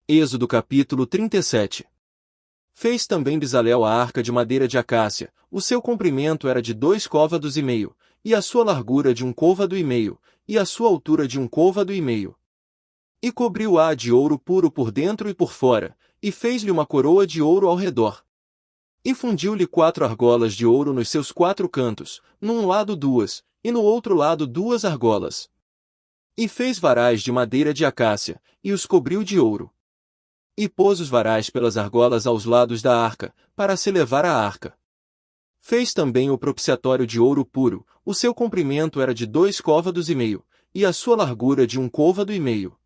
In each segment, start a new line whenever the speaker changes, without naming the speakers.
Êxodo capítulo 37. Fez também Bezalel a arca de madeira de acácia, o seu comprimento era de 2 côvados e meio, e a sua largura de 1 côvado e meio, e a sua altura de 1 côvado e meio. E cobriu-a de ouro puro por dentro e por fora, e fez-lhe uma coroa de ouro ao redor. E fundiu-lhe 4 argolas de ouro nos seus 4 cantos, num lado 2, e no outro lado 2 argolas. E fez varais de madeira de acácia, e os cobriu de ouro. E pôs os varais pelas argolas aos lados da arca, para se levar a arca. Fez também o propiciatório de ouro puro, o seu comprimento era de 2 côvados e meio, e a sua largura de 1 côvado e meio.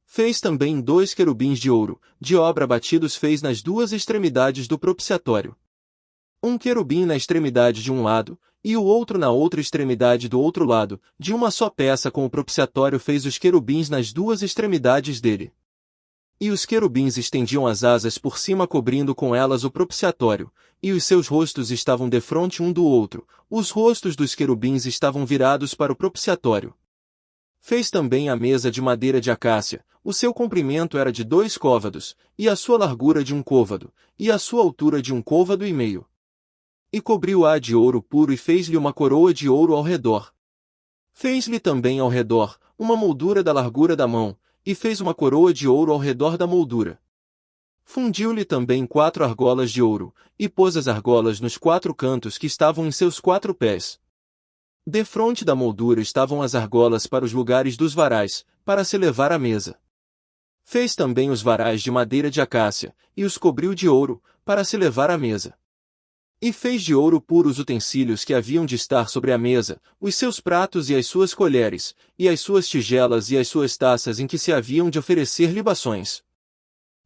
Fez também 2 querubins de ouro, de obra batidos fez nas 2 extremidades do propiciatório. Um querubim na extremidade de um lado, e o outro na outra extremidade do outro lado, de uma só peça com o propiciatório fez os querubins nas 2 extremidades dele. E os querubins estendiam as asas por cima cobrindo com elas o propiciatório, e os seus rostos estavam defronte um do outro, os rostos dos querubins estavam virados para o propiciatório. Fez também a mesa de madeira de acácia, o seu comprimento era de 2 côvados, e a sua largura de 1 côvado, e a sua altura de 1 côvado e meio. E cobriu-a de ouro puro e fez-lhe uma coroa de ouro ao redor. Fez-lhe também ao redor uma moldura da largura da mão, e fez uma coroa de ouro ao redor da moldura. Fundiu-lhe também 4 argolas de ouro, e pôs as argolas nos 4 cantos que estavam em seus 4 pés. Defronte da moldura estavam as argolas para os lugares dos varais, para se levar à mesa. Fez também os varais de madeira de acácia, e os cobriu de ouro, para se levar à mesa. E fez de ouro puro os utensílios que haviam de estar sobre a mesa, os seus pratos e as suas colheres, e as suas tigelas e as suas taças em que se haviam de oferecer libações.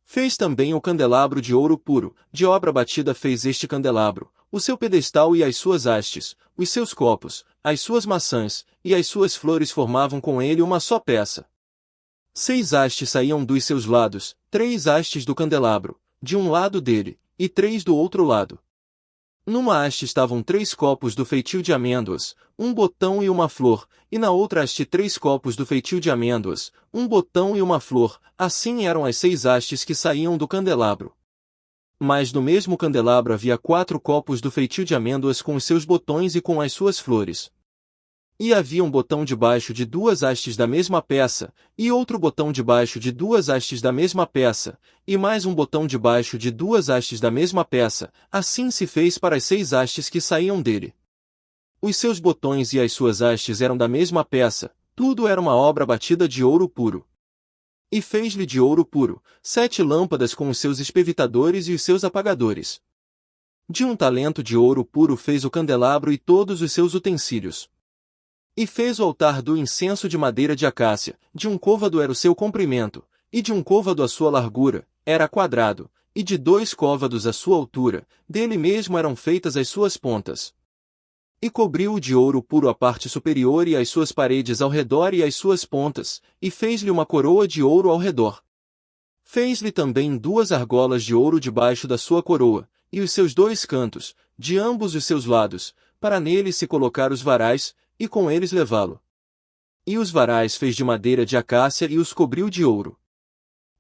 Fez também o candelabro de ouro puro, de obra batida fez este candelabro, o seu pedestal e as suas hastes, os seus copos, as suas maçãs, e as suas flores formavam com ele uma só peça. 6 hastes saíam dos seus lados, 3 hastes do candelabro, de um lado dele, e 3 do outro lado. Numa haste estavam 3 copos do feitio de amêndoas, um botão e uma flor, e na outra haste 3 copos do feitio de amêndoas, um botão e uma flor, assim eram as 6 hastes que saíam do candelabro. Mas no mesmo candelabro havia 4 copos do feitio de amêndoas com os seus botões e com as suas flores. E havia um botão debaixo de 2 hastes da mesma peça, e outro botão debaixo de 2 hastes da mesma peça, e mais um botão debaixo de 2 hastes da mesma peça, assim se fez para as 6 hastes que saíam dele. Os seus botões e as suas hastes eram da mesma peça, tudo era uma obra batida de ouro puro. E fez-lhe de ouro puro 7 lâmpadas com os seus espevitadores e os seus apagadores. De 1 talento de ouro puro fez o candelabro e todos os seus utensílios. E fez o altar do incenso de madeira de acácia, de 1 côvado era o seu comprimento, e de 1 côvado a sua largura, era quadrado, e de 2 côvados a sua altura, dele mesmo eram feitas as suas pontas. E cobriu-o de ouro puro a parte superior e as suas paredes ao redor e as suas pontas, e fez-lhe uma coroa de ouro ao redor. Fez-lhe também 2 argolas de ouro debaixo da sua coroa, e os seus 2 cantos, de ambos os seus lados, para nele se colocar os varais, e com eles levá-lo. E os varais fez de madeira de acácia e os cobriu de ouro.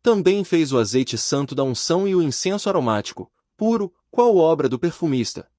Também fez o azeite santo da unção e o incenso aromático, puro, qual obra do perfumista,